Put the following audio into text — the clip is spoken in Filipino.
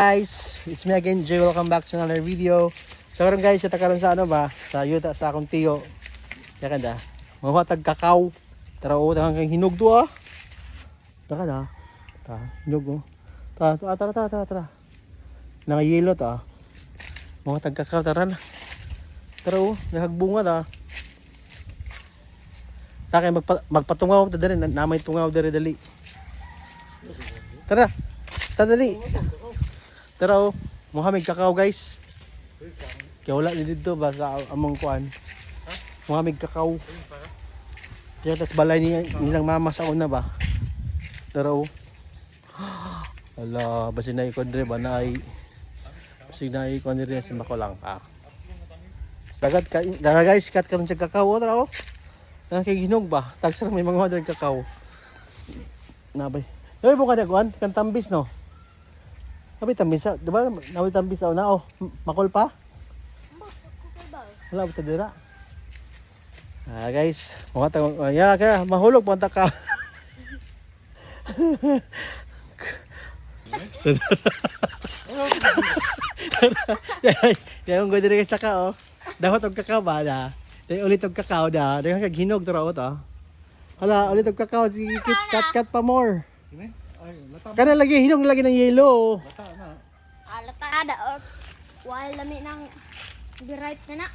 Guys, it's me again, Jay. Welcome back to another video. So karon guys, ito karon sa ano ba? Sa yuta sa akong tiyo. Ya kada. Mahatag kakao. Tara o tang hinog do ah. Taka da. Ta, hinog oh. Tara. Nang yelo ta. Mahatag kakao tara na. Tara o, nahagbunga ta. Ta kay magpatungaw ta diri, namay tungaw diri dali. Tara. Dali. Tara o, muhamig kakao guys. Kaya wala ni dito ba sa among kuan. Muhamig kakao. Kaya tas balay nilang mama sa una ba. Tara o. Ala, basi na ikondre ba na ay. Basi na ikondre sa makulang pa. Dagat ka, dara guys, kat karon sa kakao tara o. Kay ginog ba? Tagsar may mga order kakao. Nabay. Hoy buka na kuan, kan tambis no. Sabi tambis, di ba? Nawi tambis na oh. Makol pa? Wala ba dira? Ah guys, mga tawag, ya kaya mahulog punta ka. Ya yung gudi sa ka oh. Dapat og kakao ba da? Dai ulit og kakao da. Dai kag hinog dra oh ta. Hala, ulit og kakao si kat pa more. Kana lagi hinog lagi ng yelo. Lata na. Lata ada. Wala lami ng bright na na.